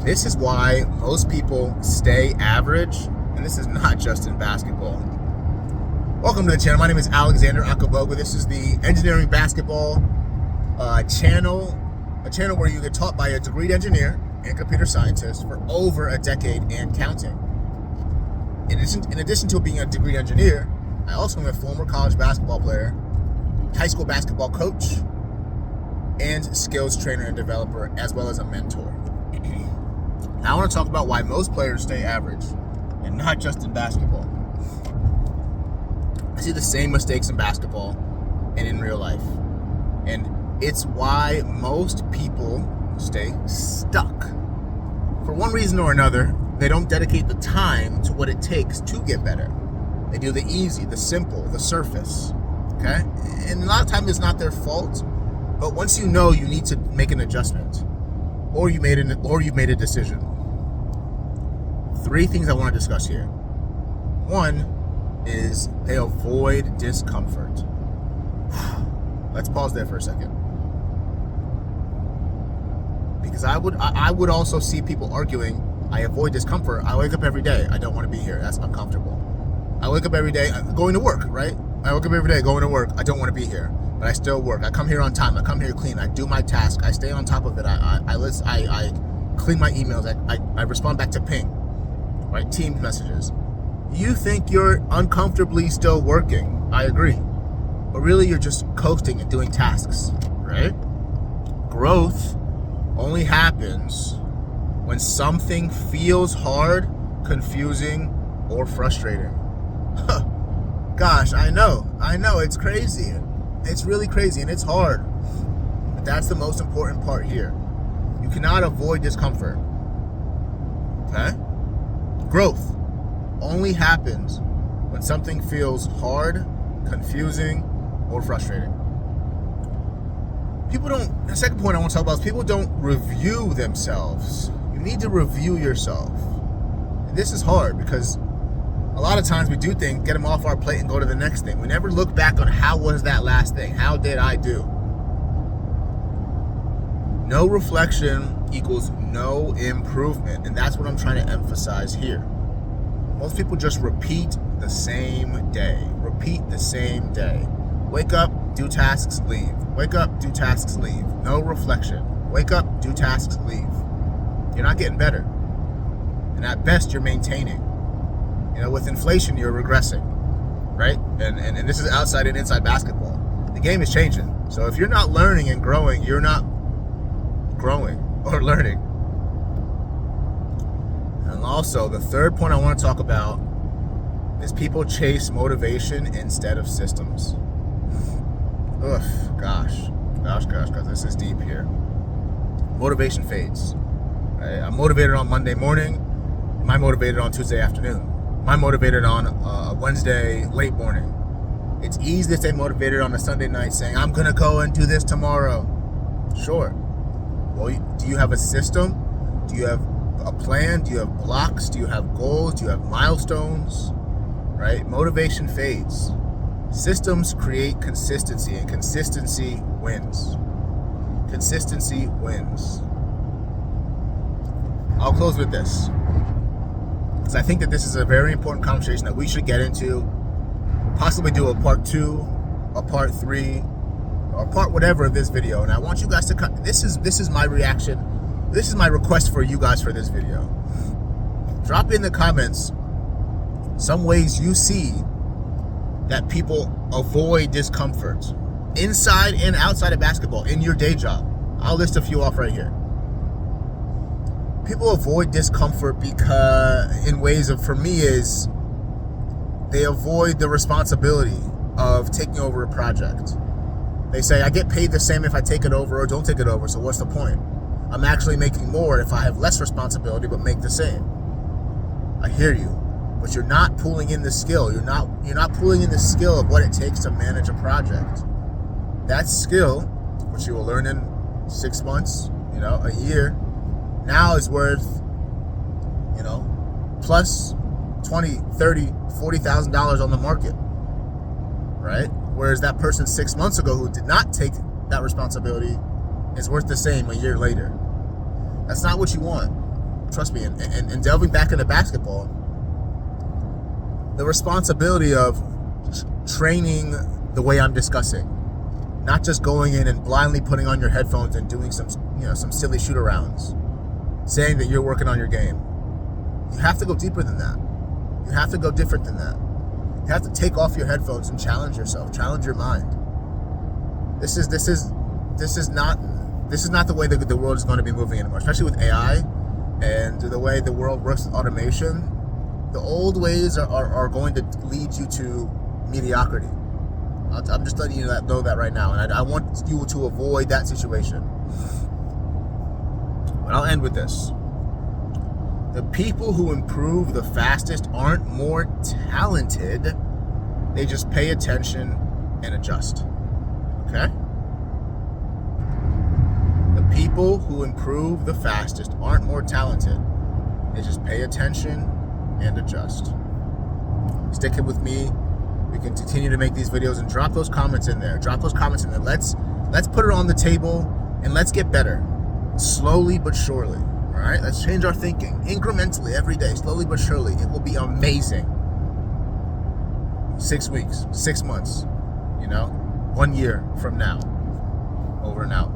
This is why most people stay average, and this is not just in basketball. Welcome to the channel. My name is Alexander Akaboga. This is the engineering basketball channel, a channel where you get taught by a degreed engineer and computer scientist for over a decade and counting. In addition to being a degreed engineer, I also am a former college basketball player, high school basketball coach, and skills trainer and developer, as well as a mentor. Now I want to talk about why most players stay average, and not just in basketball. I see the same mistakes in basketball and in real life. And it's why most people stay stuck. For one reason or another, they don't dedicate the time to what it takes to get better. They do the easy, the simple, the surface. Okay? And a lot of times it's not their fault, but once you know, you need to make an adjustment. Or you've made a decision. 3 things I want to discuss here. One is they avoid discomfort. Let's pause there for a second. Because I would also see people arguing, I avoid discomfort. I wake up every day. I don't want to be here. That's uncomfortable. I wake up every day going to work, right? I wake up every day going to work. I don't want to be here, but I still work. I come here on time. I come here clean. I do my task. I stay on top of it. I clean my emails. I respond back to ping, right? Team messages. You think you're uncomfortably still working. I agree. But really, you're just coasting and doing tasks, right? Growth only happens when something feels hard, confusing, or frustrating. Gosh, I know, it's crazy. It's really crazy and it's hard. But that's the most important part here. You cannot avoid discomfort. Okay? Growth only happens when something feels hard, confusing, or frustrating. The second point I want to talk about is people don't review themselves. You need to review yourself. And this is hard because a lot of times we do things, get them off our plate and go to the next thing. We never look back on how was that last thing? How did I do? No reflection equals no improvement. And that's what I'm trying to emphasize here. Most people just repeat the same day. Repeat the same day. Wake up, do tasks, leave. Wake up, do tasks, leave. No reflection. Wake up, do tasks, leave. You're not getting better. And at best, you're maintaining. You know, with inflation, you're regressing, right? And this is outside and inside basketball. The game is changing. So if you're not learning and growing, you're not growing or learning. And also, the third point I want to talk about is people chase motivation instead of systems. Ugh, gosh, this is deep here. Motivation fades. Right? I'm motivated on Monday morning. Am I motivated on Tuesday afternoon? Am I motivated on a Wednesday late morning? It's easy to stay motivated on a Sunday night saying, I'm going to go and do this tomorrow. Sure. Well, do you have a system? Do you have a plan? Do you have blocks? Do you have goals? Do you have milestones? Right? Motivation fades. Systems create consistency, and consistency wins. Consistency wins. I'll close with this, because I think that this is a very important conversation that we should get into, possibly do a part 2, a part 3, or part whatever of this video. And I want you guys to cut. This is my reaction. This is my request for you guys for this video. Drop in the comments some ways you see that people avoid discomfort inside and outside of basketball in your day job. I'll list a few off right here. People avoid discomfort because in ways of, for me, is they avoid the responsibility of taking over a project. They say, I get paid the same if I take it over or don't take it over, so what's the point? I'm actually making more if I have less responsibility but make the same. I hear you. But you're not pulling in the skill. You're not pulling in the skill of what it takes to manage a project. That skill, which you will learn in 6 months, a year, now is worth, plus $20,000, $30,000, $40,000 on the market, right? Whereas that person 6 months ago who did not take that responsibility is worth the same a year later. That's not what you want. trust me, and delving back into basketball, the responsibility of training the way I'm discussing, not just going in and blindly putting on your headphones and doing some silly shoot arounds, saying that you're working on your game. You have to go deeper than that. You have to go different than that. You have to take off your headphones and challenge yourself, challenge your mind. This is not the way that the world is going to be moving anymore, especially with AI and the way the world works with automation. The old ways are going to lead you to mediocrity. I'm just letting you know that right now, and I want you to avoid that situation. But I'll end with this. The people who improve the fastest aren't more talented. They just pay attention and adjust. Okay? The people who improve the fastest aren't more talented. They just pay attention and adjust. Stick it with me. We can continue to make these videos, and drop those comments in there. Let's put it on the table and let's get better. Slowly but surely. All right? Let's change our thinking incrementally every day, slowly but surely. It will be amazing. 6 weeks, 6 months, 1 year from now. Over and out.